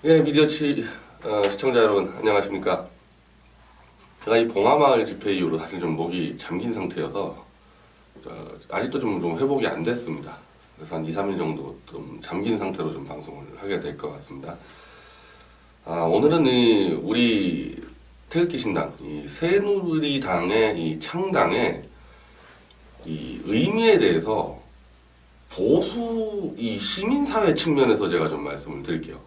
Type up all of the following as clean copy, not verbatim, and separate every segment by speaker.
Speaker 1: 예, 미디어치 시청자 여러분 안녕하십니까? 제가 이 봉하마을 집회 이후로 사실 좀 목이 잠긴 상태여서 아직도 좀 회복이 안 됐습니다. 그래서 한 2, 3일 정도 좀 잠긴 상태로 좀 방송을 하게 될 것 같습니다. 오늘은 우리 태극기 신당, 이 새누리당의 이 창당의 이 의미에 대해서 보수 이 시민사회 측면에서 제가 좀 말씀을 드릴게요.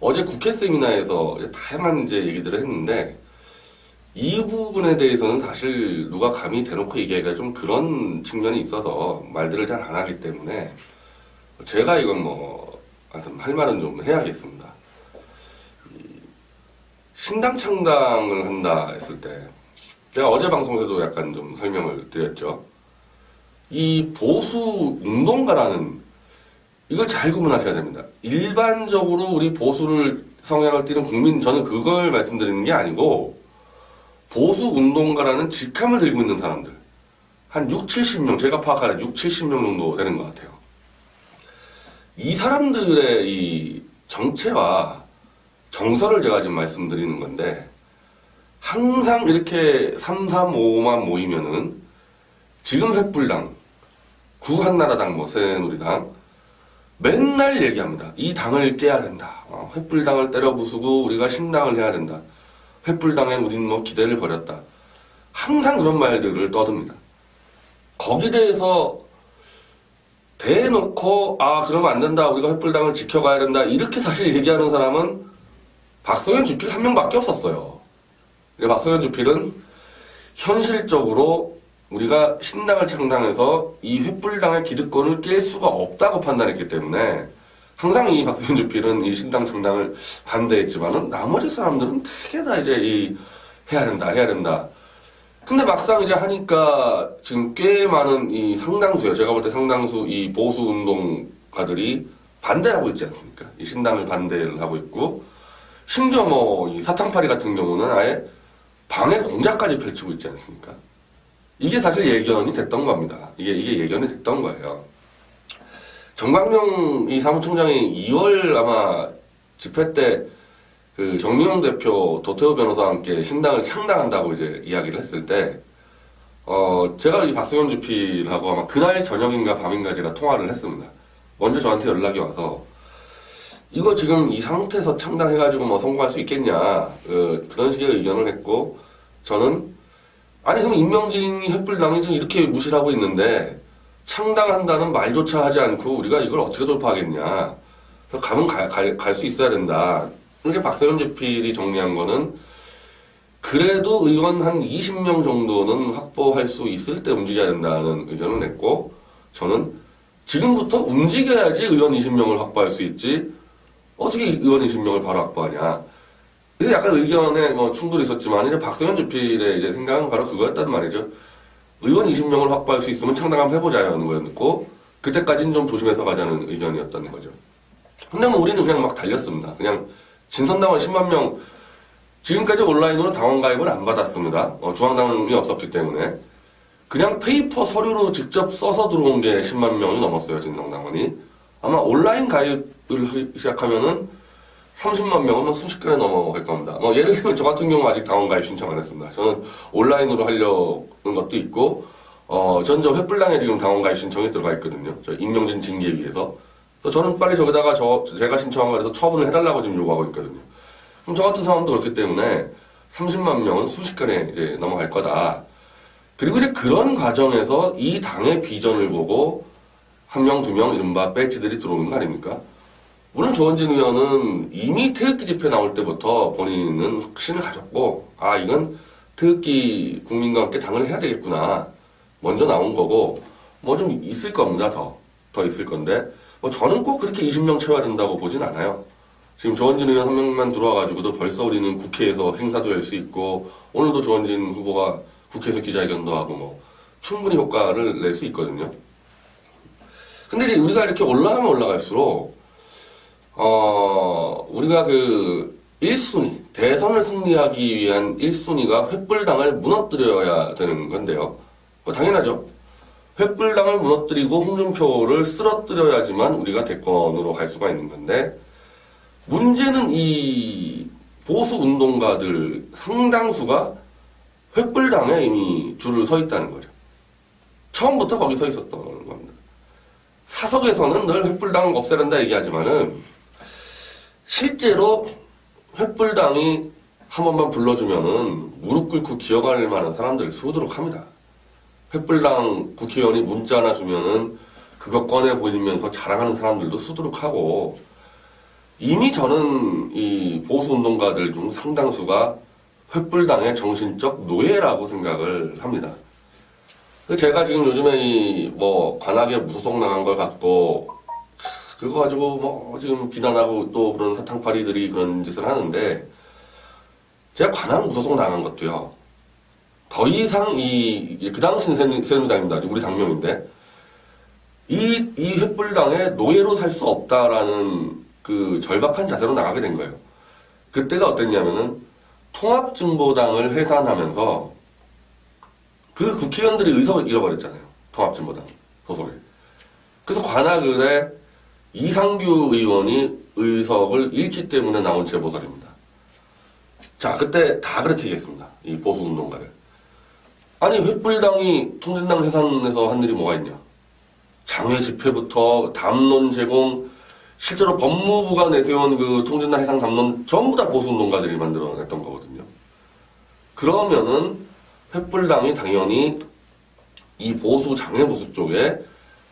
Speaker 1: 어제 국회 세미나에서 다양한 이제 얘기들을 했는데 이 부분에 대해서는 사실 누가 감히 대놓고 얘기하기가 좀 그런 측면이 있어서 말들을 잘 안 하기 때문에 제가 이건 하여튼 할 말은 좀 해야겠습니다. 신당 창당을 한다 했을 때 제가 어제 방송에서도 약간 좀 설명을 드렸죠. 이 보수 운동가라는 이걸 잘 구분하셔야 됩니다. 일반적으로 우리 보수를 성향을 띠는 국민, 저는 그걸 말씀드리는 게 아니고 보수 운동가라는 직함을 들고 있는 사람들 한 6, 70명, 제가 파악하는 6, 70명 정도 되는 것 같아요. 이 사람들의 이 정체와 정서를 제가 지금 말씀드리는 건데 항상 이렇게 3, 3, 5만 모이면은 지금 횃불당, 구한나라당, 새누리당 맨날 얘기합니다. 이 당을 깨야 된다. 횃불당을 때려 부수고 우리가 신당을 해야 된다. 횃불당엔 우리는 기대를 버렸다. 항상 그런 말들을 떠듭니다. 거기에 대해서 대놓고 그러면 안 된다. 우리가 횃불당을 지켜가야 된다. 이렇게 사실 얘기하는 사람은 박성현 주필 한 명밖에 없었어요. 박성현 주필은 현실적으로 우리가 신당을 창당해서 이 횃불당의 기득권을 깰 수가 없다고 판단했기 때문에 항상 이 박성현 주필은 이 신당 창당을 반대했지만은 나머지 사람들은 되게 다 이제 해야 된다. 근데 막상 이제 하니까 지금 꽤 많은 이 상당수요. 제가 볼 때 상당수 이 보수 운동가들이 반대를 하고 있지 않습니까? 이 신당을 반대를 하고 있고 심지어 이 사탕파리 같은 경우는 아예 방해 공작까지 펼치고 있지 않습니까? 이게 사실 예견이 됐던 겁니다. 이게 예견이 됐던 거예요. 정광용 이 사무총장이 2월 아마 집회 때 그 정미용 대표, 도태우 변호사와 함께 신당을 창당한다고 이제 이야기를 했을 때, 제가 이 박성현 주필하고 아마 그날 저녁인가 밤인가 제가 통화를 했습니다. 먼저 저한테 연락이 와서, 이거 지금 이 상태에서 창당해가지고 성공할 수 있겠냐, 그런 식의 의견을 했고, 저는 아니 그럼 임명진이 횃불당이 지금 이렇게 무시를 하고 있는데 창당한다는 말조차 하지 않고 우리가 이걸 어떻게 돌파하겠냐. 가면 갈 수 있어야 된다. 이렇게 박성현 주필이 정리한 거는 그래도 의원 한 20명 정도는 확보할 수 있을 때 움직여야 된다는 의견을 냈고 저는 지금부터 움직여야지 의원 20명을 확보할 수 있지 어떻게 의원 20명을 바로 확보하냐. 그래서 약간 의견에 충돌이 있었지만, 이제 박성현 주필의 이제 생각은 바로 그거였단 말이죠. 의원 20명을 확보할 수 있으면 창당 한번 해보자는 거였고, 그때까지는 좀 조심해서 가자는 의견이었던 거죠. 근데 우리는 그냥 막 달렸습니다. 그냥 진선당원 10만 명, 지금까지 온라인으로 당원 가입을 안 받았습니다. 중앙당원이 없었기 때문에. 그냥 페이퍼 서류로 직접 써서 들어온 게 10만 명이 넘었어요, 진성당원이. 아마 온라인 가입을 하기 시작하면은 30만 명은 순식간에 넘어갈 겁니다. 예를 들면 저 같은 경우 아직 당원 가입 신청 안 했습니다. 저는 온라인으로 하려는 것도 있고, 전 저 횃불당에 지금 당원 가입 신청이 들어가 있거든요. 저 임명진 징계위에서. 그래서 저는 빨리 저기다가 제가 신청한 거에서 처분을 해달라고 지금 요구하고 있거든요. 그럼 저 같은 사람도 그렇기 때문에 30만 명은 순식간에 이제 넘어갈 거다. 그리고 이제 그런 과정에서 이 당의 비전을 보고 한 명, 두 명 이른바 배지들이 들어오는 거 아닙니까? 물론 조원진 의원은 이미 태극기 집회 나올 때부터 본인은 확신을 가졌고 이건 태극기 국민과 함께 당을 해야 되겠구나 먼저 나온 거고 좀 있을 겁니다. 더 있을 건데 저는 꼭 그렇게 20명 채워야 된다고 보진 않아요. 지금 조원진 의원 한 명만 들어와가지고도 벌써 우리는 국회에서 행사도 할 수 있고 오늘도 조원진 후보가 국회에서 기자회견도 하고 충분히 효과를 낼 수 있거든요. 근데 이제 우리가 이렇게 올라가면 올라갈수록 우리가 1순위, 대선을 승리하기 위한 1순위가 횃불당을 무너뜨려야 되는 건데요. 당연하죠. 횃불당을 무너뜨리고 홍준표를 쓰러뜨려야지만 우리가 대권으로 갈 수가 있는 건데, 문제는 이 보수 운동가들 상당수가 횃불당에 이미 줄을 서 있다는 거죠. 처음부터 거기 서 있었던 겁니다. 사석에서는 늘 횃불당 없애란다 얘기하지만은 실제로 횃불당이 한 번만 불러주면은 무릎 꿇고 기어갈 만한 사람들이 수두룩합니다. 횃불당 국회의원이 문자 하나 주면은 그거 꺼내 보이면서 자랑하는 사람들도 수두룩하고, 이미 저는 이 보수운동가들 중 상당수가 횃불당의 정신적 노예라고 생각을 합니다. 제가 지금 요즘에 이 뭐 관악에 무소속 나간 걸 갖고 그거 가지고 뭐 지금 비난하고 또 그런 사탕파리들이 그런 짓을 하는데, 제가 관악 무소속 나간 것도요, 더 이상 그 당시는 새누리당입니다. 우리 당명인데, 이 횃불당의 노예로 살 수 없다라는 그 절박한 자세로 나가게 된 거예요. 그때가 어땠냐면은 통합진보당을 해산하면서 그 국회의원들이 의석을 잃어버렸잖아요. 통합진보당 소속에. 그래서 관악을에 이상규 의원이 의석을 잃기 때문에 나온 제보설입니다. 자, 그때 다 그렇게 얘기했습니다. 이 보수운동가를. 아니, 횃불당이 통진당 해산에서 한 일이 뭐가 있냐. 장외 집회부터 담론 제공, 실제로 법무부가 내세운 그 통진당 해상 담론 전부 다 보수운동가들이 만들어냈던 거거든요. 그러면은 횃불당이 당연히 이 보수 장애보수 쪽에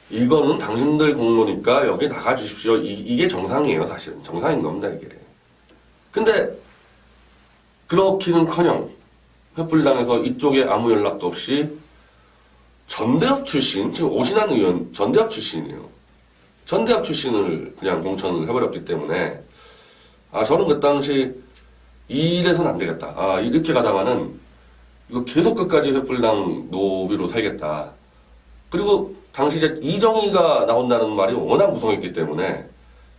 Speaker 1: 이거는 당신들 공로니까 여기 나가주십시오. 이게 정상이에요, 사실은. 정상인 겁니다, 이게. 근데 그렇기는커녕 횃불당에서 이쪽에 아무 연락도 없이 전대협 출신, 지금 오신환 의원 전대협 출신이에요. 전대협 출신을 그냥 공천을 해버렸기 때문에, 저는 그 당시 이래서는 안 되겠다. 이렇게 가다가는 이거 계속 끝까지 횃불당 노비로 살겠다. 그리고 당시 이제 이정희가 나온다는 말이 워낙 무성했기 때문에,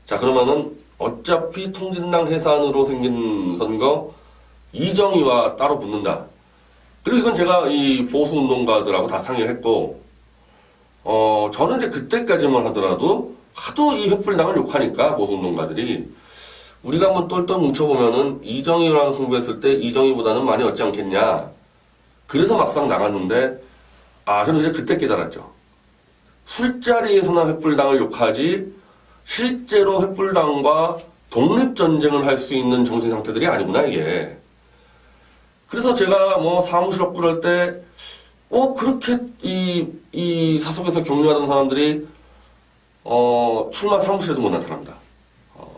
Speaker 1: 자, 그러면은 어차피 통진당 해산으로 생긴 선거 이정희와 따로 붙는다. 그리고 이건 제가 이 보수운동가들하고 다 상의를 했고, 저는 이제 그때까지만 하더라도 하도 이 횃불당을 욕하니까 보수운동가들이 우리가 한번 똘똘 뭉쳐보면은 이정희랑 승부했을 때 이정희보다는 많이 얻지 않겠냐. 그래서 막상 나갔는데, 저는 이제 그때 깨달았죠. 술자리에서나 횃불당을 욕하지 실제로 횃불당과 독립전쟁을 할 수 있는 정신상태들이 아니구나, 이게. 그래서 제가 뭐 사무실 업고 그럴 때, 그렇게 이 사석에서 격려하던 사람들이, 출마 사무실에도 못 나타납니다.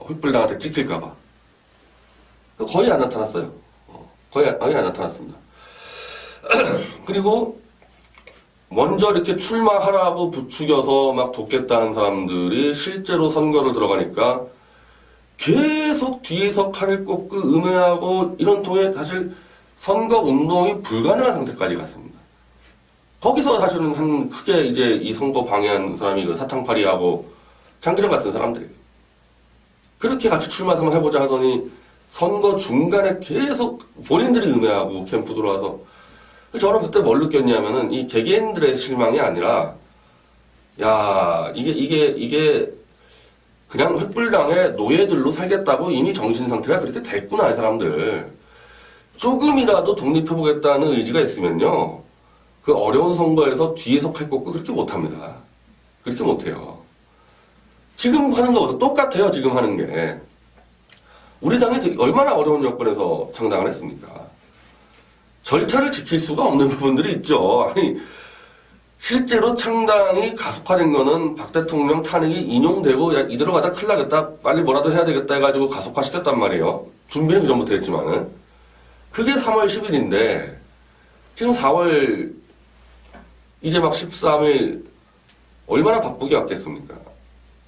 Speaker 1: 횃불당한테 찍힐까봐. 거의 안 나타났어요. 거의 안 나타났습니다. 그리고 먼저 이렇게 출마하라고 부추겨서 막 돕겠다는 사람들이 실제로 선거를 들어가니까 계속 뒤에서 칼을 꽂고 음해하고 이런 통에 사실 선거 운동이 불가능한 상태까지 갔습니다. 거기서 사실은 크게 이제 이 선거 방해한 사람이 그 사탕파리하고 장기정 같은 사람들이 그렇게 같이 출마해서 해보자 하더니 선거 중간에 계속 본인들이 음해하고 캠프 들어와서, 저는 그때 뭘 느꼈냐면은 이 개개인들의 실망이 아니라, 이게 그냥 횃불당의 노예들로 살겠다고 이미 정신 상태가 그렇게 됐구나, 이 사람들. 조금이라도 독립해보겠다는 의지가 있으면요, 그 어려운 선거에서 뒤에서 칼 꽂고 그렇게 못합니다. 그렇게 못해요. 지금 하는 것보다 똑같아요, 지금 하는 게. 우리 당이 얼마나 어려운 여건에서 창당을 했습니까? 절차를 지킬 수가 없는 부분들이 있죠. 아니, 실제로 창당이 가속화된 거는 박 대통령 탄핵이 인용되고, 야, 이대로 가다 큰일 나겠다, 빨리 뭐라도 해야 되겠다 해가지고 가속화시켰단 말이에요. 준비는 그 전부터 했지만은. 그게 3월 10일인데, 지금 4월, 이제 막 13일, 얼마나 바쁘게 왔겠습니까?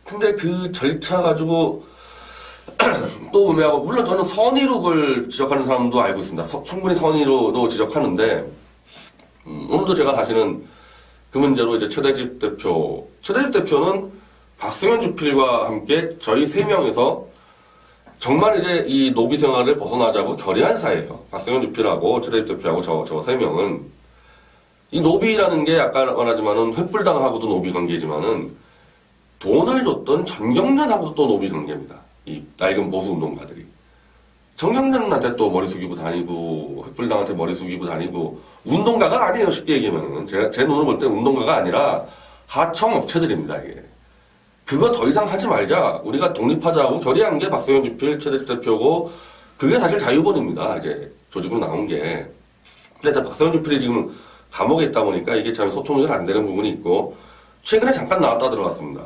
Speaker 1: 근데 그 절차 가지고 또 음해하고, 물론 저는 선의록을 지적하는 사람도 알고 있습니다. 충분히 선의로도 지적하는데, 오늘도 제가 사실은 그 문제로 이제 최대집 대표는 박승현 주필과 함께 저희 3명에서 정말 이제 이 노비 생활을 벗어나자고 결의한 사이예요. 박승현 주필하고 최대집 대표하고 저 3명은. 이 노비라는 게 아까 말하지만은 횃불당하고도 노비 관계지만은 돈을 줬던 전경련하고도 또 노비 관계입니다. 이 낡은 보수 운동가들이. 정경련한테 또 머리 숙이고 다니고, 횃불당한테 머리 숙이고 다니고, 운동가가 아니에요, 쉽게 얘기하면. 제 눈으로 볼 때 운동가가 아니라 하청 업체들입니다, 이게. 그거 더 이상 하지 말자. 우리가 독립하자고 결의한 게 박성현 주필 최대표 대표고, 그게 사실 자유본입니다, 이제 조직으로 나온 게. 근데 박성현 주필이 지금 감옥에 있다 보니까 이게 참 소통이 안 되는 부분이 있고, 최근에 잠깐 나왔다 들어갔습니다.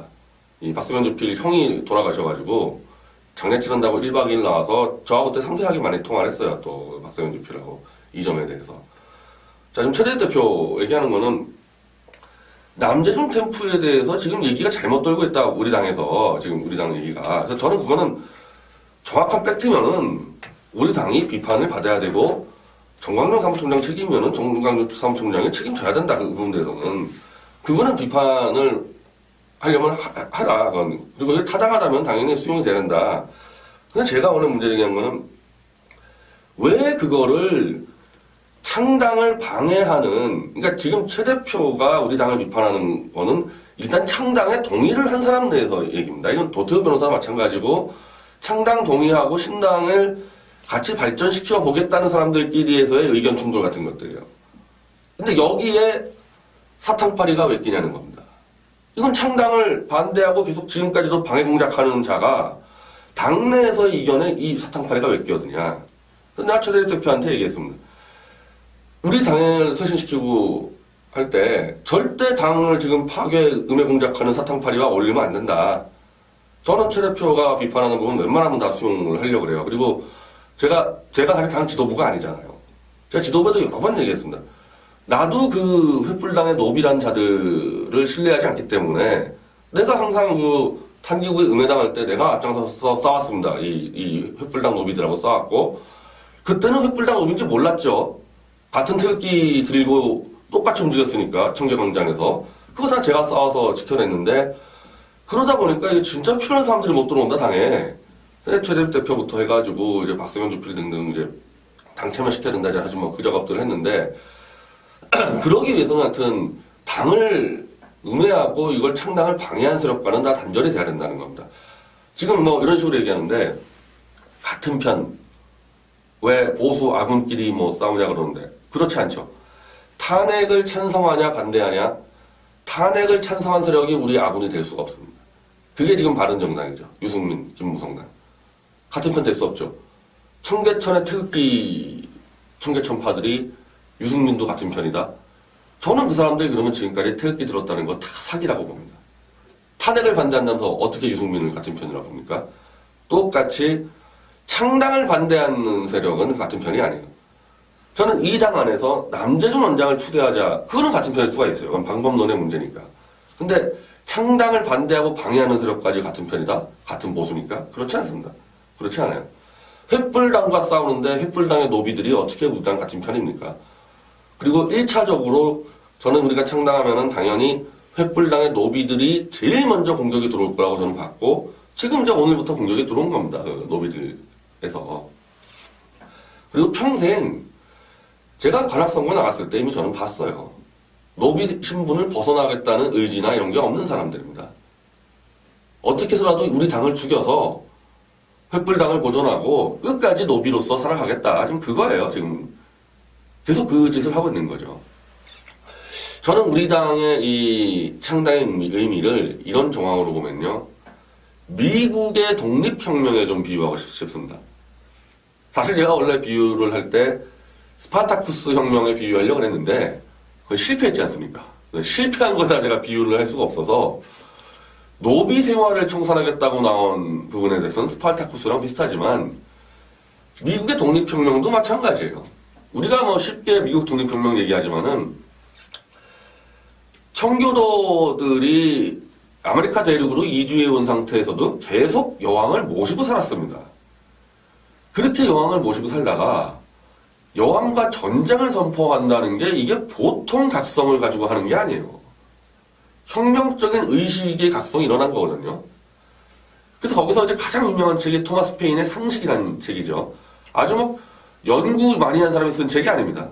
Speaker 1: 이 박성현 주필 형이 돌아가셔가지고, 장례치른다고 1박 2일 나와서 저하고 그때 상세하게 많이 통화를 했어요. 또 박성현 주필하고 이 점에 대해서. 자, 지금 최대 대표 얘기하는 거는 남재준 캠프에 대해서 지금 얘기가 잘못 돌고 있다. 우리 당에서 지금 우리 당 얘기가. 그래서 저는 그거는 정확한 팩트면은 우리 당이 비판을 받아야 되고 정광용 사무총장 책임이면은 정광용 사무총장이 책임져야 된다. 그 부분들에서는 그거는 비판을 하려면 하라. 그건. 그리고 이게 타당하다면 당연히 수용이 돼야 된다. 근데 제가 오늘 문제 제기한 거는 왜 그거를 창당을 방해하는, 그러니까 지금 최 대표가 우리 당을 비판하는 거는 일단 창당에 동의를 한 사람 내에서 얘기입니다. 이건 도태우 변호사와 마찬가지고 창당 동의하고 신당을 같이 발전시켜 보겠다는 사람들끼리에서의 의견 충돌 같은 것들이에요. 근데 여기에 사탕파리가 왜 끼냐는 겁니다. 이건 창당을 반대하고 계속 지금까지도 방해 공작하는 자가 당내에서의 의견에 이 사탕파리가 왜 끼어드냐. 내가 최 대표한테 얘기했습니다. 우리 당을 쇄신시키고 할 때 절대 당을 지금 파괴, 음해 공작하는 사탕파리와 어울리면 안 된다. 저는 최 대표가 비판하는 부분 웬만하면 다 수용을 하려고 그래요. 그리고 제가 사실 당 지도부가 아니잖아요. 제가 지도부에도 여러 번 얘기했습니다. 나도 그 횃불당의 노비란 자들을 신뢰하지 않기 때문에 내가 항상 그 탄기구에 음해당할 때 내가 앞장서서 싸웠습니다. 이 횃불당 노비들하고 싸웠고, 그때는 횃불당 노비인지 몰랐죠. 같은 태극기 들고 똑같이 움직였으니까 청계광장에서 그거 다 제가 싸워서 지켜냈는데, 그러다 보니까 이게 진짜 필요한 사람들이 못 들어온다 당에. 최대 대표부터 해가지고 이제 박성현 주필 등등 이제 당 참여시켜야 된다 이제 하지만 그 작업들을 했는데, 그러기 위해서는 하여튼 당을 음해하고 이걸 창당을 방해한 세력과는 다 단절이 돼야 된다는 겁니다. 지금 뭐 이런 식으로 얘기하는데, 같은 편, 왜 보수 아군끼리 뭐 싸우냐 그러는데, 그렇지 않죠. 탄핵을 찬성하냐 반대하냐, 탄핵을 찬성한 세력이 우리 아군이 될 수가 없습니다. 그게 지금 바른정당이죠. 유승민, 김무성당. 같은 편 될 수 없죠. 청계천의 태극기 청계천파들이 유승민도 같은 편이다. 저는 그 사람들이 그러면 지금까지 태극기 들었다는 거 다 사기라고 봅니다. 탄핵을 반대한다면서 어떻게 유승민을 같은 편이라고 봅니까? 똑같이 창당을 반대하는 세력은 같은 편이 아니에요. 저는 이 당 안에서 남재준 원장을 추대하자, 그거는 같은 편일 수가 있어요. 그건 방법론의 문제니까. 근데 창당을 반대하고 방해하는 세력까지 같은 편이다? 같은 보수니까? 그렇지 않습니다. 그렇지 않아요. 횃불당과 싸우는데 횃불당의 노비들이 어떻게 우리 당 같은 편입니까? 그리고 1차적으로 저는 우리가 창당하면은 당연히 횃불당의 노비들이 제일 먼저 공격이 들어올 거라고 저는 봤고, 지금 이제 오늘부터 공격이 들어온 겁니다. 그 노비들에서. 그리고 평생 제가 관악선거 나갔을 때 이미 저는 봤어요. 노비 신분을 벗어나겠다는 의지나 이런 게 없는 사람들입니다. 어떻게 해서라도 우리 당을 죽여서 횃불당을 보존하고 끝까지 노비로서 살아가겠다. 지금 그거예요. 지금 계속 그 짓을 하고 있는 거죠. 저는 우리 당의 이 창당의 의미를 이런 정황으로 보면요, 미국의 독립혁명에 좀 비유하고 싶습니다. 사실 제가 원래 비유를 할 때 스파타쿠스 혁명에 비유하려고 했는데 그건 실패했지 않습니까? 실패한 거다 내가 비유를 할 수가 없어서, 노비 생활을 청산하겠다고 나온 부분에 대해서는 스파타쿠스랑 비슷하지만 미국의 독립혁명도 마찬가지예요. 우리가 뭐 쉽게 미국 독립혁명 얘기하지만은 청교도들이 아메리카 대륙으로 이주해 온 상태에서도 계속 여왕을 모시고 살았습니다. 그렇게 여왕을 모시고 살다가 여왕과 전쟁을 선포한다는 게 이게 보통 각성을 가지고 하는 게 아니에요. 혁명적인 의식의 각성이 일어난 거거든요. 그래서 거기서 이제 가장 유명한 책이 토마스 페인의 상식이라는 책이죠. 아주 뭐 연구 많이 한 사람이 쓴 책이 아닙니다.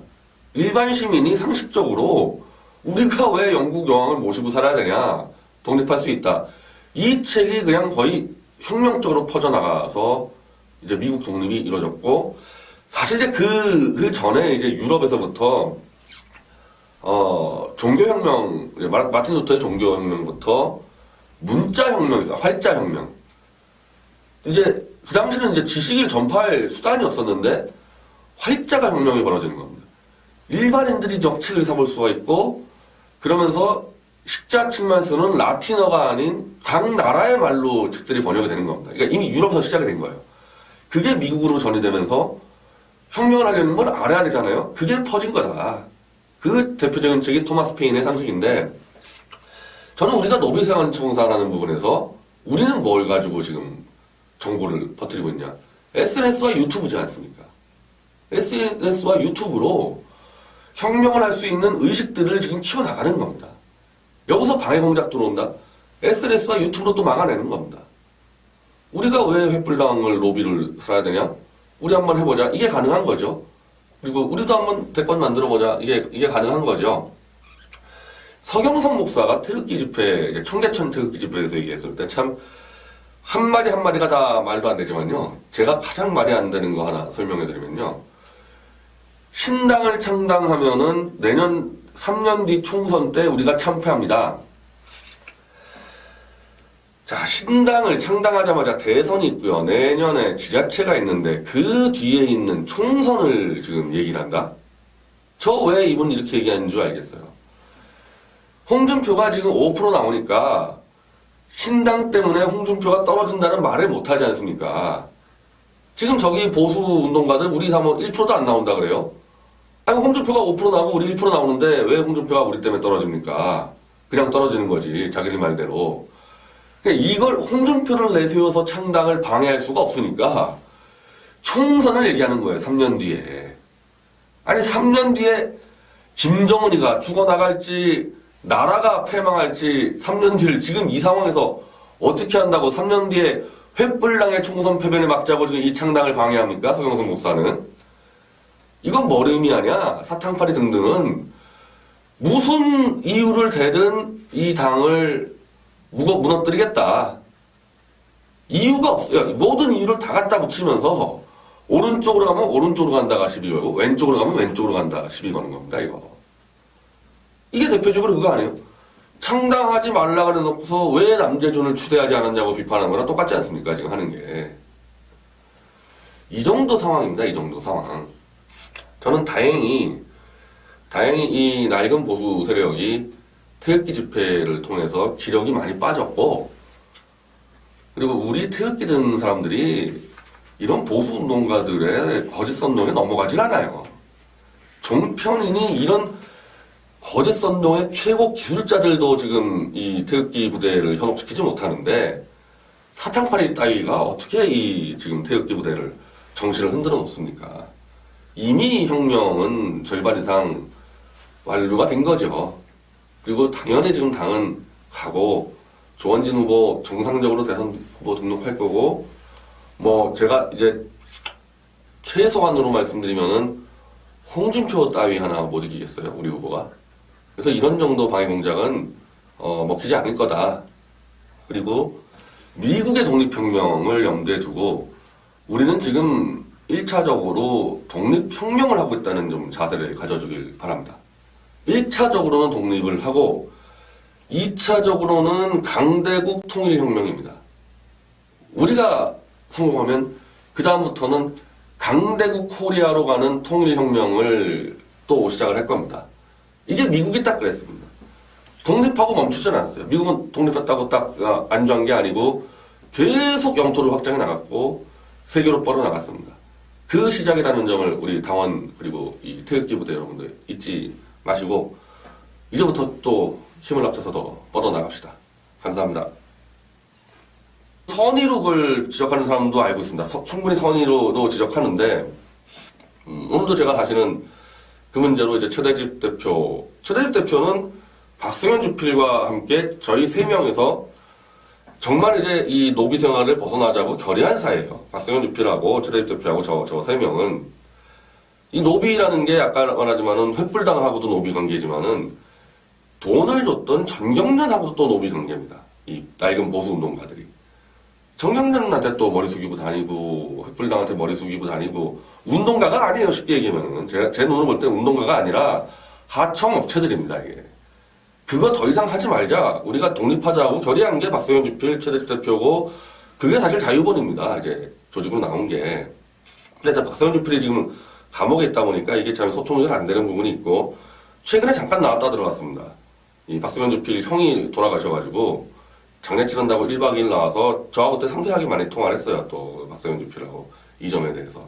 Speaker 1: 일반 시민이 상식적으로 우리가 왜 영국 여왕을 모시고 살아야 되냐, 독립할 수 있다. 이 책이 그냥 거의 혁명적으로 퍼져나가서 이제 미국 독립이 이루어졌고, 사실 이제 그 전에 이제 유럽에서부터 종교혁명, 마틴 루터의 종교혁명부터 문자혁명에서 활자혁명. 이제 그 당시는 이제 지식을 전파할 수단이 없었는데 활자가 혁명이 벌어지는 겁니다. 일반인들이 정책을 사볼 수가 있고, 그러면서 식자층만 쓰는 라틴어가 아닌 각 나라의 말로 책들이 번역이 되는 겁니다. 그러니까 이미 유럽에서 시작이 된 거예요. 그게 미국으로 전이되면서 혁명을 하려는 걸 알아야 되잖아요. 그게 퍼진 거다. 그 대표적인 책이 토마스 페인의 상식인데, 저는 우리가 노비생활 청사라는 부분에서 우리는 뭘 가지고 지금 정보를 퍼뜨리고 있냐. SNS와 유튜브지 않습니까? SNS와 유튜브로 혁명을 할 수 있는 의식들을 지금 키워나가는 겁니다. 여기서 방해공작 들어온다? SNS와 유튜브로 또 막아내는 겁니다. 우리가 왜 횃불당을 로비를 살아야 되냐? 우리 한번 해보자. 이게 가능한 거죠. 그리고 우리도 한번 대권 만들어보자. 이게 가능한 거죠. 서경석 목사가 태극기 집회, 청계천 태극기 집회에서 얘기했을 때 참 한마디 한마디가 다 말도 안 되지만요. 제가 가장 말이 안 되는 거 하나 설명해드리면요. 신당을 창당하면은 내년 3년 뒤 총선 때 우리가 참패합니다. 자, 신당을 창당하자마자 대선이 있고요. 내년에 지자체가 있는데 그 뒤에 있는 총선을 지금 얘기를 한다? 저 왜 이분 이렇게 얘기하는 줄 알겠어요. 홍준표가 지금 5% 나오니까 신당 때문에 홍준표가 떨어진다는 말을 못하지 않습니까? 지금 저기 보수 운동가들 우리 사모 1%도 안 나온다 그래요? 아니 홍준표가 5% 나오고 우리 1% 나오는데 왜 홍준표가 우리 때문에 떨어집니까? 그냥 떨어지는 거지, 자기들 말대로. 그러니까 이걸 홍준표를 내세워서 창당을 방해할 수가 없으니까 총선을 얘기하는 거예요. 3년 뒤에. 아니 3년 뒤에 김정은이가 죽어나갈지 나라가 패망할지 3년 뒤를 지금 이 상황에서 어떻게 한다고 3년 뒤에 횃불당의 총선 패배를 막자고 지금 이 창당을 방해합니까? 서경석 목사는. 이건 뭘 의미하냐? 사탕파리 등등은 무슨 이유를 대든 이 당을 무너뜨리겠다. 이유가 없어요. 모든 이유를 다 갖다 붙이면서 오른쪽으로 가면 오른쪽으로 간다가 시비 걸고 왼쪽으로 가면 왼쪽으로 간다 시비 거는 겁니다. 이게 대표적으로 그거 아니에요? 창당하지 말라 그래놓고서 왜 남재준을 추대하지 않았냐고 비판하는 거랑 똑같지 않습니까? 지금 하는 게. 이 정도 상황입니다. 이 정도 상황. 저는 다행히 이 낡은 보수 세력이 태극기 집회를 통해서 기력이 많이 빠졌고, 그리고 우리 태극기 든 사람들이 이런 보수 운동가들의 거짓 선동에 넘어가질 않아요. 종편이니 이런 거짓 선동의 최고 기술자들도 지금 이 태극기 부대를 현혹시키지 못하는데, 사탕파리 따위가 어떻게 이 지금 태극기 부대를 정신을 흔들어 놓습니까? 이미 혁명은 절반 이상 완료가 된 거죠. 그리고 당연히 지금 당은 가고 조원진 후보 정상적으로 대선 후보 등록할 거고, 뭐 제가 이제 최소한으로 말씀드리면은 홍준표 따위 하나 못 이기겠어요, 우리 후보가. 그래서 이런 정도 방해 공작은 먹히지 않을 거다. 그리고 미국의 독립혁명을 염두에 두고 우리는 지금 1차적으로 독립혁명을 하고 있다는 좀 자세를 가져주길 바랍니다. 1차적으로는 독립을 하고 2차적으로는 강대국 통일혁명입니다. 우리가 성공하면 그 다음부터는 강대국 코리아로 가는 통일혁명을 또 시작을 할 겁니다. 이게 미국이 딱 그랬습니다. 독립하고 멈추지 않았어요. 미국은 독립했다고 딱 안주한 게 아니고 계속 영토를 확장해 나갔고 세계로 뻗어나갔습니다. 그 시작이라는 점을 우리 당원 그리고 이 태극기 부대 여러분들 잊지 마시고 이제부터 또 힘을 합쳐서 더 뻗어나갑시다. 감사합니다. 선의록을 지적하는 사람도 알고 있습니다. 충분히 선의로도 지적하는데 오늘도 제가 사실은 그 문제로 이제 최대집 대표는 박승현 주필과 함께 저희 3명에서 정말 이제 이 노비 생활을 벗어나자고 결의한 사이예요. 박승현 주필하고 최대집 대표하고 저 3명은 이 노비라는 게 아까 말하지만은 횃불당하고도 노비 관계지만은 돈을 줬던 전경련하고도 또 노비 관계입니다. 이 낡은 보수 운동가들이. 정경련한테 또 머리 숙이고 다니고 횃불당한테 머리 숙이고 다니고 운동가가 아니에요. 쉽게 얘기하면 제 눈으로 볼 때 운동가가 아니라 하청 업체들입니다. 이게 그거 더 이상 하지 말자. 우리가 독립하자고 결의한 게 박성현 주필 최대 대표고 그게 사실 자유본입니다. 이제 조직으로 나온 게. 근데 박성현 주필이 지금 감옥에 있다 보니까 이게 참 소통이 안 되는 부분이 있고 최근에 잠깐 나왔다 들어갔습니다. 이 박성현 주필 형이 돌아가셔가지고 장례 치른다고 1박 2일 나와서 저하고 그때 상세하게 많이 통화를 했어요. 또 박성현 주필하고 이 점에 대해서.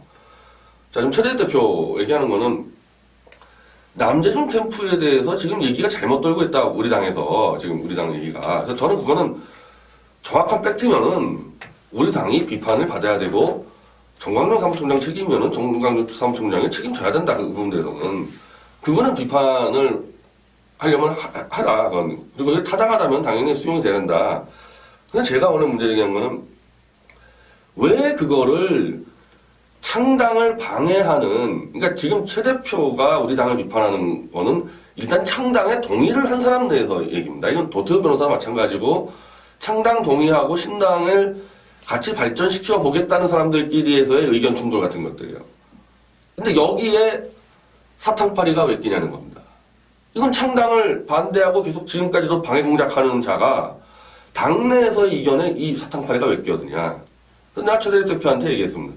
Speaker 1: 자, 지금 최대 대표 얘기하는 거는 남재준 캠프에 대해서 지금 얘기가 잘못 돌고 있다. 우리 당에서 지금 우리 당 얘기가. 그래서 저는 그거는 정확한 팩트면은 우리 당이 비판을 받아야 되고 정광용 사무총장 책임이면은 정광용 사무총장이 책임져야 된다. 그 부분들에서는 그거는 비판을 하려면 하라. 그건. 그리고 이게 타당하다면 당연히 수용이 돼야 된다. 근데 제가 오늘 문제 제기한 거는 왜 그거를 창당을 방해하는, 그러니까 지금 최 대표가 우리 당을 비판하는 거는 일단 창당에 동의를 한 사람 내에서 얘기입니다. 이건 도태우 변호사와 마찬가지고 창당 동의하고 신당을 같이 발전시켜 보겠다는 사람들끼리에서의 의견 충돌 같은 것들이에요. 근데 여기에 사탕파리가 왜 끼냐는 겁니다. 이건 창당을 반대하고 계속 지금까지도 방해 공작하는 자가 당내에서의 의견에 이 사탕파리가 왜 끼어드냐. 내가 최 대표한테 얘기했습니다.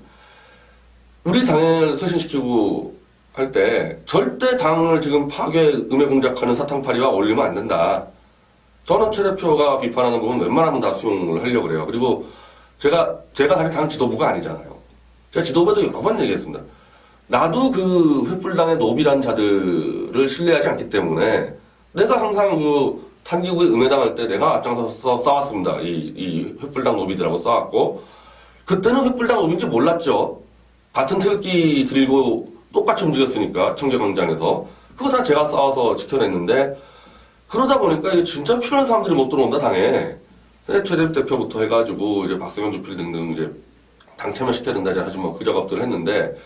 Speaker 1: 우리 당을 쇄신시키고 할 때 절대 당을 지금 파괴 음해 공작하는 사탕파리와 어울리면 안 된다. 저는 최 대표가 비판하는 부분 웬만하면 다 수용을 하려고 그래요. 그리고 제가 사실 당 지도부가 아니잖아요. 제가 지도부에도 여러 번 얘기했습니다. 나도 그 횃불당의 노비란 자들을 신뢰하지 않기 때문에 내가 항상 그 탄기구에 음해당할 때 내가 앞장서서 싸웠습니다. 이 횃불당 노비들하고 싸웠고 그때는 횃불당 노비인지 몰랐죠. 같은 태극기 들고 똑같이 움직였으니까 청계광장에서 그거 다 제가 싸워서 지켜냈는데 그러다 보니까 이게 진짜 필요한 사람들이 못 들어온다 당에. 최대 대표부터 해가지고 이제 박성현 주필 등등 이제 당체면 시켜야 된다 하지 뭐 그 작업들을 했는데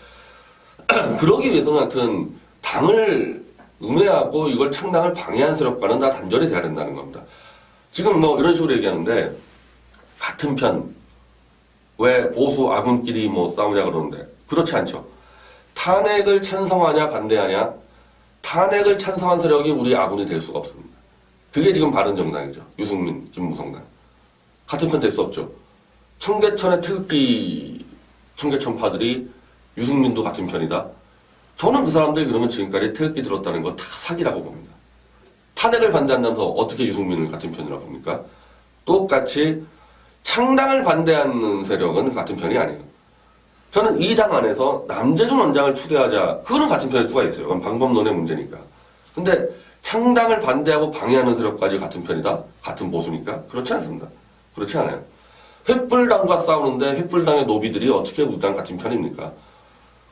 Speaker 1: 그러기 위해서는 하여튼 당을 음해하고 이걸 창당을 방해한 세력과는 다 단절이 돼야 된다는 겁니다. 지금 뭐 이런 식으로 얘기하는데 같은 편 왜 보수 아군끼리 뭐 싸우냐 그러는데 그렇지 않죠. 탄핵을 찬성하냐 반대하냐 탄핵을 찬성한 세력이 우리 아군이 될 수가 없습니다. 그게 지금 바른정당이죠. 유승민, 김무성당. 같은 편 될 수 없죠. 청계천의 태극기 청계천파들이 유승민도 같은 편이다. 저는 그 사람들이 그러면 지금까지 태극기 들었다는 거 다 사기라고 봅니다. 탄핵을 반대한다면서 어떻게 유승민을 같은 편이라고 봅니까? 똑같이 창당을 반대하는 세력은 같은 편이 아니에요. 저는 이 당 안에서 남재준 원장을 추대하자. 그거는 같은 편일 수가 있어요. 그건 방법론의 문제니까. 근데 창당을 반대하고 방해하는 세력까지 같은 편이다? 같은 보수니까? 그렇지 않습니다. 그렇지 않아요. 횃불당과 싸우는데 횃불당의 노비들이 어떻게 우리 당 같은 편입니까?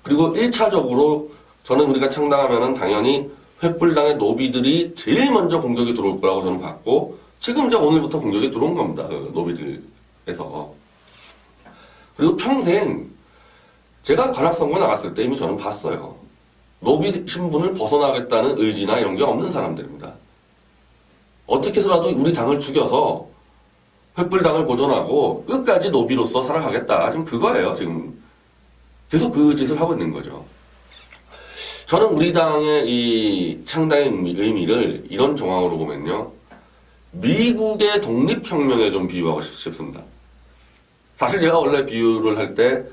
Speaker 1: 그리고 1차적으로 저는 우리가 창당하면은 당연히 횃불당의 노비들이 제일 먼저 공격이 들어올 거라고 저는 봤고 지금 이제 오늘부터 공격이 들어온 겁니다. 그 노비들에서. 그리고 평생 제가 관악선거에 나갔을 때 이미 저는 봤어요. 노비 신분을 벗어나겠다는 의지나 이런 게 없는 사람들입니다. 어떻게 해서라도 우리 당을 죽여서 횃불당을 보존하고 끝까지 노비로서 살아가겠다. 지금 그거예요. 지금 계속 그 짓을 하고 있는 거죠. 저는 우리 당의 이 창당의 의미를 이런 정황으로 보면요. 미국의 독립혁명에 좀 비유하고 싶습니다. 사실 제가 원래 비유를 할 때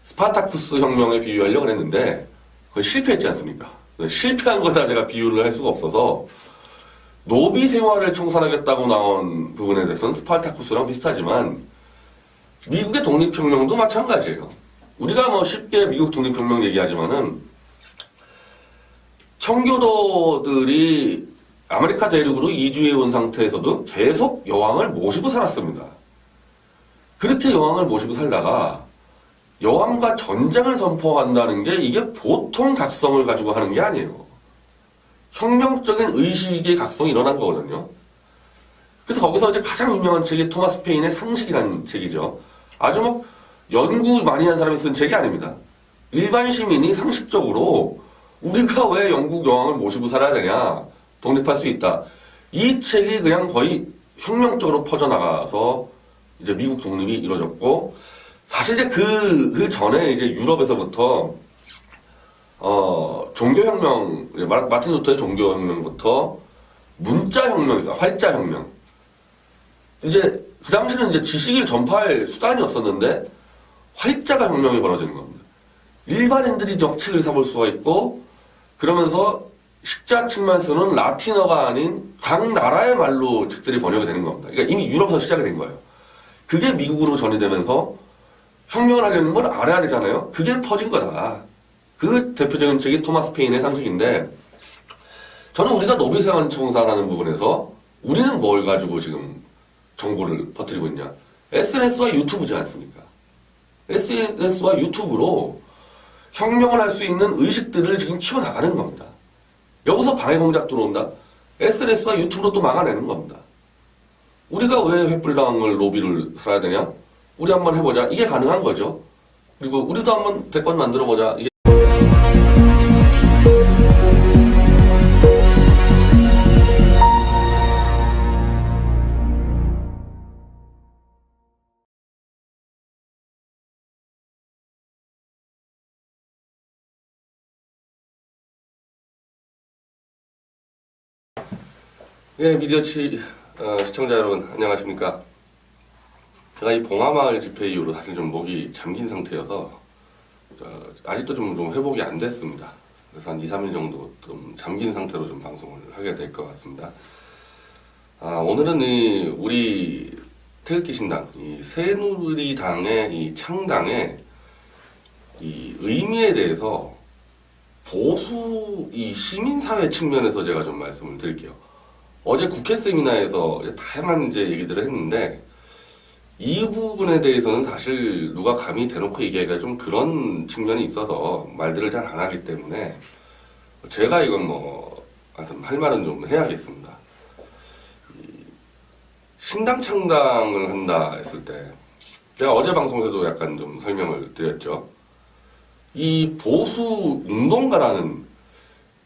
Speaker 1: 스파타쿠스 혁명에 비유하려고 했는데 그건 실패했지 않습니까? 실패한 거다 내가 비유를 할 수가 없어서 노비 생활을 청산하겠다고 나온 부분에 대해서는 스파타쿠스랑 비슷하지만 미국의 독립혁명도 마찬가지예요. 우리가 뭐 쉽게 미국 독립혁명 얘기하지만은 청교도들이 아메리카 대륙으로 이주해 온 상태에서도 계속 여왕을 모시고 살았습니다. 그렇게 여왕을 모시고 살다가 여왕과 전쟁을 선포한다는 게 이게 보통 각성을 가지고 하는 게 아니에요. 혁명적인 의식의 각성이 일어난 거거든요. 그래서 거기서 이제 가장 유명한 책이 토마스 페인의 상식이라는 책이죠. 아주 뭐 연구 많이 한 사람이 쓴 책이 아닙니다. 일반 시민이 상식적으로 우리가 왜 영국 여왕을 모시고 살아야 되냐, 독립할 수 있다. 이 책이 그냥 거의 혁명적으로 퍼져나가서 이제 미국 독립이 이루어졌고, 사실 이제 그 전에 이제 유럽에서부터 종교혁명, 마틴 루터의 종교혁명부터 문자혁명에서 활자혁명. 이제 그 당시는 이제 지식을 전파할 수단이 없었는데 활자가 혁명이 벌어지는 겁니다. 일반인들이 정책을 사볼 수가 있고, 그러면서 식자층만 쓰는 라틴어가 아닌 각 나라의 말로 책들이 번역이 되는 겁니다. 그러니까 이미 유럽에서 시작이 된 거예요. 그게 미국으로 전이되면서 혁명을 하려는 걸 알아야 되잖아요. 그게 퍼진 거다. 그 대표적인 책이 토마스 페인의 상식인데, 저는 우리가 노비세원 청사라는 부분에서 우리는 뭘 가지고 지금 정보를 퍼뜨리고 있냐. SNS와 유튜브지 않습니까? SNS와 유튜브로 혁명을 할 수 있는 의식들을 지금 키워나가는 겁니다. 여기서 방해 공작 들어온다. SNS와 유튜브로 또 막아내는 겁니다. 우리가 왜 횃불당을 로비를 살아야 되냐? 우리 한번 해보자. 이게 가능한 거죠. 그리고 우리도 한번 대권 만들어보자. 이게 예, 미디어치 시청자 여러분 안녕하십니까? 제가 이 봉하마을 집회 이후로 사실 좀 목이 잠긴 상태여서 아직도 좀 회복이 안 됐습니다. 그래서 한 2, 3일 정도 좀 잠긴 상태로 좀 방송을 하게 될 것 같습니다. 오늘은 우리 태극기 신당, 이 새누리당의 이 창당의 이 의미에 대해서 보수 이 시민사회 측면에서 제가 좀 말씀을 드릴게요. 어제 국회 세미나에서 다양한 이제 얘기들을 했는데, 이 부분에 대해서는 사실 누가 감히 대놓고 얘기하기가 좀 그런 측면이 있어서 말들을 잘 안 하기 때문에 제가 이건 하여튼 할 말은 좀 해야겠습니다. 신당 창당을 한다 했을 때, 제가 어제 방송에서도 약간 좀 설명을 드렸죠. 이 보수 운동가라는,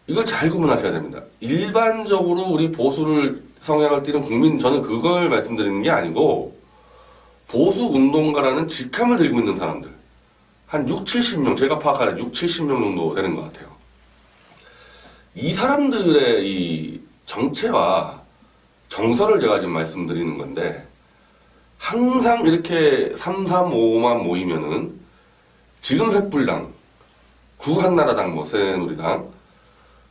Speaker 1: 이걸 잘 구분하셔야 됩니다. 일반적으로 우리 보수를 성향을 띠는 국민, 저는 그걸 말씀드리는 게 아니고, 보수 운동가라는 직함을 들고 있는 사람들, 한 6, 70명, 제가 파악하는 6, 70명 정도 되는 것 같아요. 이 사람들의 이 정체와 정서를 제가 지금 말씀드리는 건데, 항상 이렇게 3, 3, 5만 모이면은 지금 횃불당, 구한나라당, 새누리당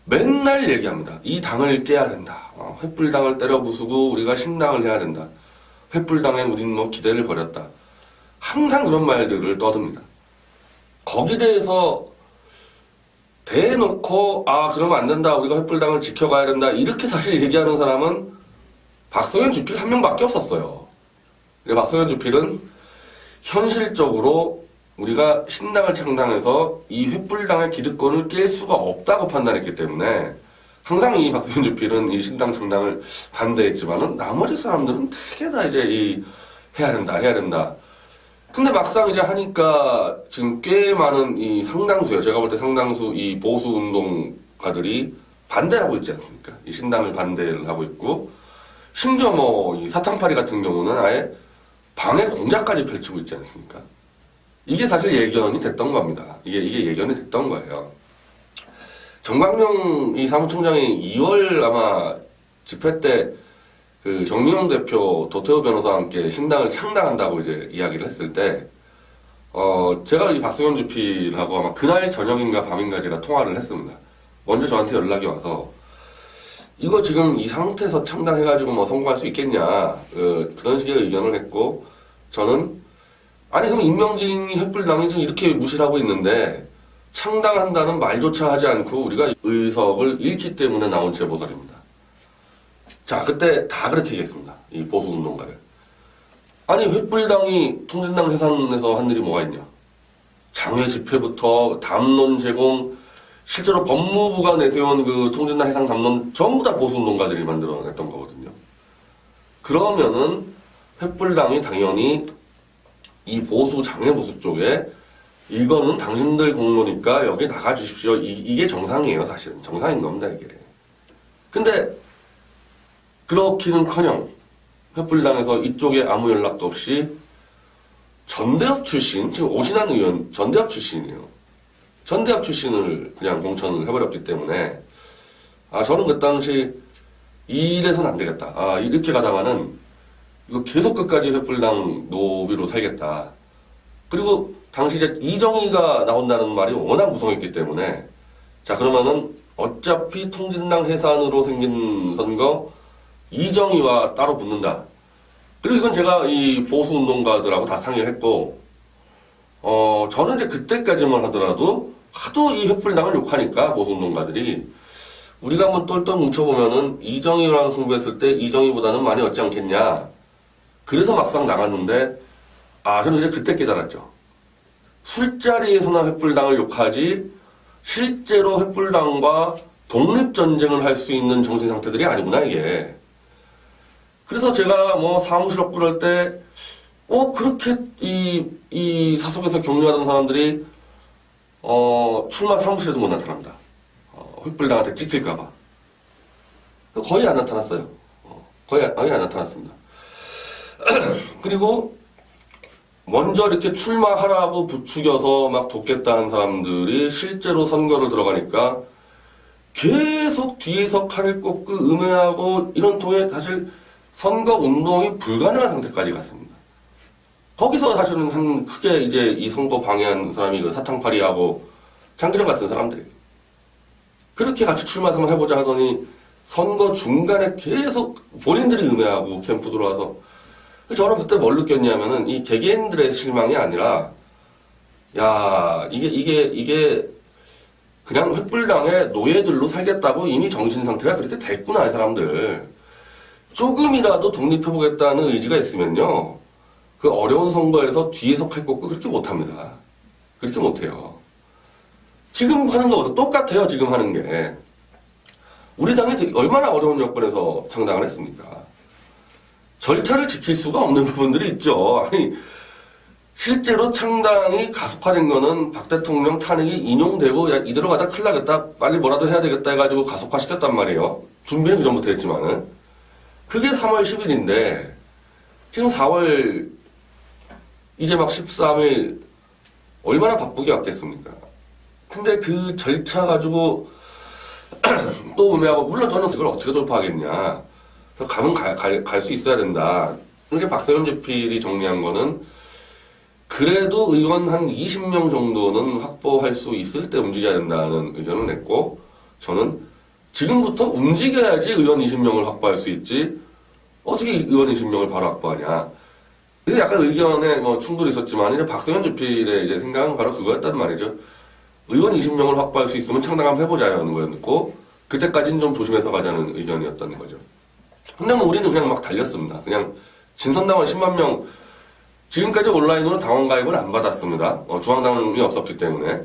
Speaker 1: 맨날 얘기합니다. 이 당을 깨야 된다. 횃불당을 때려 부수고 우리가 신당을 해야 된다. 횃불당엔 우리는 기대를 버렸다. 항상 그런 말들을 떠듭니다. 거기에 대해서 대놓고 그러면 안 된다. 우리가 횃불당을 지켜가야 된다. 이렇게 사실 얘기하는 사람은 박성현 주필 한 명밖에 없었어요. 박성현 주필은 현실적으로 우리가 신당을 창당해서 이 횃불당의 기득권을 깰 수가 없다고 판단했기 때문에 항상 이 박성현 주필은 이 신당 창당을 반대했지만은 나머지 사람들은 되게 다 이제 해야 된다. 근데 막상 이제 하니까 지금 꽤 많은 이 상당수요. 제가 볼 때 상당수 이 보수 운동가들이 반대를 하고 있지 않습니까? 이 신당을 반대를 하고 있고, 심지어 이 사탕파리 같은 경우는 아예 방해 공작까지 펼치고 있지 않습니까? 이게 사실 예견이 됐던 겁니다. 이게 예견이 됐던 거예요. 정광용 이 사무총장이 2월 아마 집회 때 그 정미용 대표, 도태우 변호사와 함께 신당을 창당한다고 이제 이야기를 했을 때, 제가 이 박성현 주필하고 아마 그날 저녁인가 밤인가 제가 통화를 했습니다. 먼저 저한테 연락이 와서, 이거 지금 이 상태에서 창당해가지고 성공할 수 있겠냐, 그런 식의 의견을 했고, 저는 아니 그럼 임명진이 횃불당이 지금 이렇게 무시를 하고 있는데 창당한다는 말조차 하지 않고 우리가 의석을 잃기 때문에 나온 제보설입니다. 자, 그때 다 그렇게 얘기했습니다. 이 보수 운동가를. 아니 횃불당이 통진당 해산에서 한 일이 뭐가 있냐. 장외 집회부터 담론 제공, 실제로 법무부가 내세운 그 통진당 해상 담론 전부 다 보수 운동가들이 만들어냈던 거거든요. 그러면은 횃불당이 당연히 이 보수 장애 보수 쪽에 이거는 당신들 공로니까 여기 나가주십시오. 이게 정상이에요. 사실은 정상인 겁니다. 이게. 근데 그렇기는커녕 횃불당에서 이쪽에 아무 연락도 없이 전대협 출신, 지금 오신환 의원 전대협 출신이에요. 전대협 출신을 그냥 공천을 해버렸기 때문에 저는 그 당시 이래서는 안 되겠다. 이렇게 가다가는 이거 계속 끝까지 횃불당 노비로 살겠다. 그리고 당시 이제 이정희가 나온다는 말이 워낙 무성했기 때문에 그러면은 어차피 통진당 해산으로 생긴 선거 이정희와 따로 붙는다. 그리고 이건 제가 이 보수운동가들하고 다 상의를 했고, 저는 이제 그때까지만 하더라도 하도 이 횃불당을 욕하니까 보수운동가들이 우리가 한번 똘똘 뭉쳐보면은 이정희랑 승부했을 때 이정희보다는 많이 얻지 않겠냐. 그래서 막상 나갔는데, 저는 이제 그때 깨달았죠. 술자리에서나 횃불당을 욕하지, 실제로 횃불당과 독립전쟁을 할 수 있는 정신 상태들이 아니구나, 이게. 그래서 제가 사무실 업고 그럴 때, 그렇게 이 사석에서 격려하던 사람들이, 출마 사무실에도 못 나타납니다. 횃불당한테 찍힐까봐. 거의 안 나타났어요. 거의 안 나타났습니다. 그리고, 먼저 이렇게 출마하라고 부추겨서 막 돕겠다는 사람들이 실제로 선거를 들어가니까 계속 뒤에서 칼을 꽂고 음해하고 이런 통에 사실 선거 운동이 불가능한 상태까지 갔습니다. 거기서 사실은 크게 이제 이 선거 방해한 사람이 그 사탕파리하고 장기정 같은 사람들이 그렇게 같이 출마 한번 해보자 하더니 선거 중간에 계속 본인들이 음해하고 캠프 들어와서 저는 그때 뭘 느꼈냐면은 이 개개인들의 실망이 아니라 이게 그냥 횃불당의 노예들로 살겠다고 이미 정신 상태가 그렇게 됐구나 이 사람들. 조금이라도 독립해보겠다는 의지가 있으면요 그 어려운 선거에서 뒤에서 칼 꽂고 그렇게 못합니다. 그렇게 못해요. 지금 하는 것보다 똑같아요. 지금 하는 게 우리 당이 얼마나 어려운 여건에서 창당을 했습니까? 절차를 지킬 수가 없는 부분들이 있죠. 실제로 창당이 가속화된 거는 박 대통령 탄핵이 인용되고 이대로 가다 큰일 나겠다. 빨리 뭐라도 해야 되겠다 해가지고 가속화시켰단 말이에요. 준비는 그 전부터 했지만은. 그게 3월 10일인데 지금 4월 이제 막 13일 얼마나 바쁘게 왔겠습니까? 근데 그 절차 가지고 또 음해하고 물론 저는 이걸 어떻게 돌파하겠냐. 가면 갈 수 있어야 된다. 이렇게 박세현 주필이 정리한 거는 그래도 의원 한 20명 정도는 확보할 수 있을 때 움직여야 된다는 의견을 냈고 저는 지금부터 움직여야지 의원 20명을 확보할 수 있지 어떻게 의원 20명을 바로 확보하냐. 그래서 약간 의견에 충돌이 있었지만 이제 박세현 주필의 이제 생각은 바로 그거였단 말이죠. 의원 20명을 확보할 수 있으면 창당 한번 해보자는 거였고 그때까지는 좀 조심해서 가자는 의견이었던 거죠. 근데 우리는 그냥 막 달렸습니다. 그냥 진선당원 10만 명 지금까지 온라인으로 당원 가입을 안 받았습니다. 중앙당원이 없었기 때문에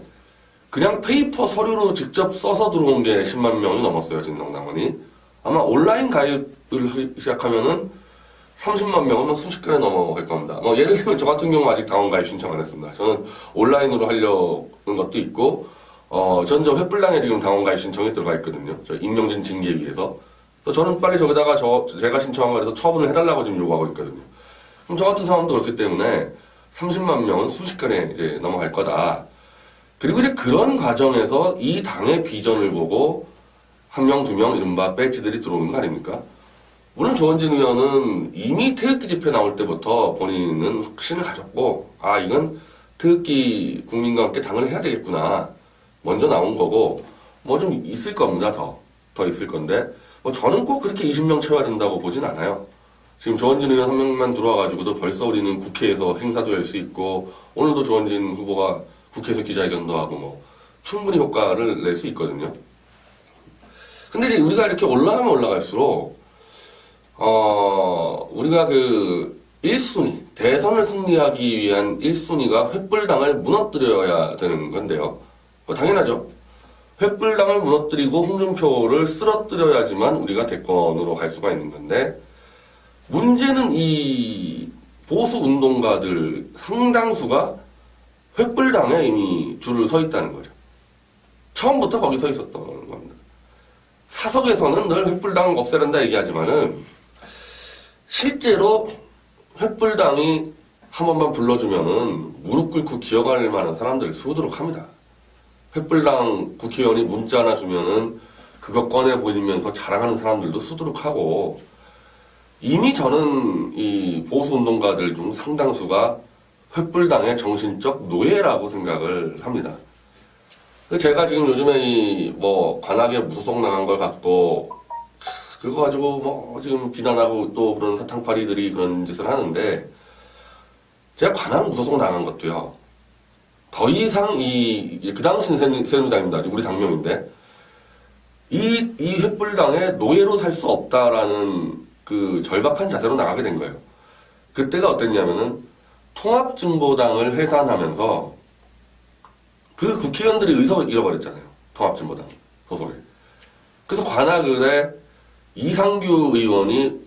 Speaker 1: 그냥 페이퍼 서류로 직접 써서 들어온 게 10만 명이 넘었어요. 진성당원이. 아마 온라인 가입을 하기 시작하면은 30만 명은 순식간에 넘어갈 겁니다. 예를 들면 저 같은 경우 아직 당원 가입 신청 안 했습니다. 저는 온라인으로 하려는 것도 있고 전 저 횃불당에 지금 당원 가입 신청이 들어가 있거든요. 저 임명진 징계위에서. 그래서 저는 빨리 저기다가 제가 신청한 거에서 처분을 해달라고 지금 요구하고 있거든요. 그럼 저 같은 사람도 그렇기 때문에 30만 명은 순식간에 이제 넘어갈 거다. 그리고 이제 그런 과정에서 이 당의 비전을 보고 한 명, 두 명 이른바 배지들이 들어오는 거 아닙니까? 물론 조원진 의원은 이미 태극기 집회 나올 때부터 본인은 확신을 가졌고 이건 태극기 국민과 함께 당을 해야 되겠구나. 먼저 나온 거고 좀 있을 겁니다. 더 있을 건데 저는 꼭 그렇게 20명 채워야 된다고 보진 않아요. 지금 조원진 의원 한 명만 들어와가지고도 벌써 우리는 국회에서 행사도 할 수 있고 오늘도 조원진 후보가 국회에서 기자회견도 하고 충분히 효과를 낼 수 있거든요. 근데 이제 우리가 이렇게 올라가면 올라갈수록 우리가 그 1순위 대선을 승리하기 위한 1순위가 횃불당을 무너뜨려야 되는 건데요. 당연하죠. 횃불당을 무너뜨리고 홍준표를 쓰러뜨려야지만 우리가 대권으로 갈 수가 있는 건데 문제는 이 보수 운동가들 상당수가 횃불당에 이미 줄을 서 있다는 거죠. 처음부터 거기 서 있었던 겁니다. 사석에서는 늘 횃불당 없애란다 얘기하지만은 실제로 횃불당이 한 번만 불러주면은 무릎 꿇고 기어갈 만한 사람들이 수두룩 합니다. 횃불당 국회의원이 문자 하나 주면은 그거 꺼내 보이면서 자랑하는 사람들도 수두룩하고, 이미 저는 이 보수운동가들 중 상당수가 횃불당의 정신적 노예라고 생각을 합니다. 제가 지금 요즘에 이 뭐 관악에 무소속 나간 걸 갖고 그거 가지고 뭐 지금 비난하고 또 그런 사탕파리들이 그런 짓을 하는데, 제가 관악 무소속 나간 것도요, 더 이상 그 당시는 새누리당입니다. 우리 당명인데, 이 횃불당의 노예로 살 수 없다라는 그 절박한 자세로 나가게 된 거예요. 그때가 어땠냐면은 통합진보당을 해산하면서 그 국회의원들이 의석을 잃어버렸잖아요. 통합진보당 소속에. 그래서 관악을에 이상규 의원이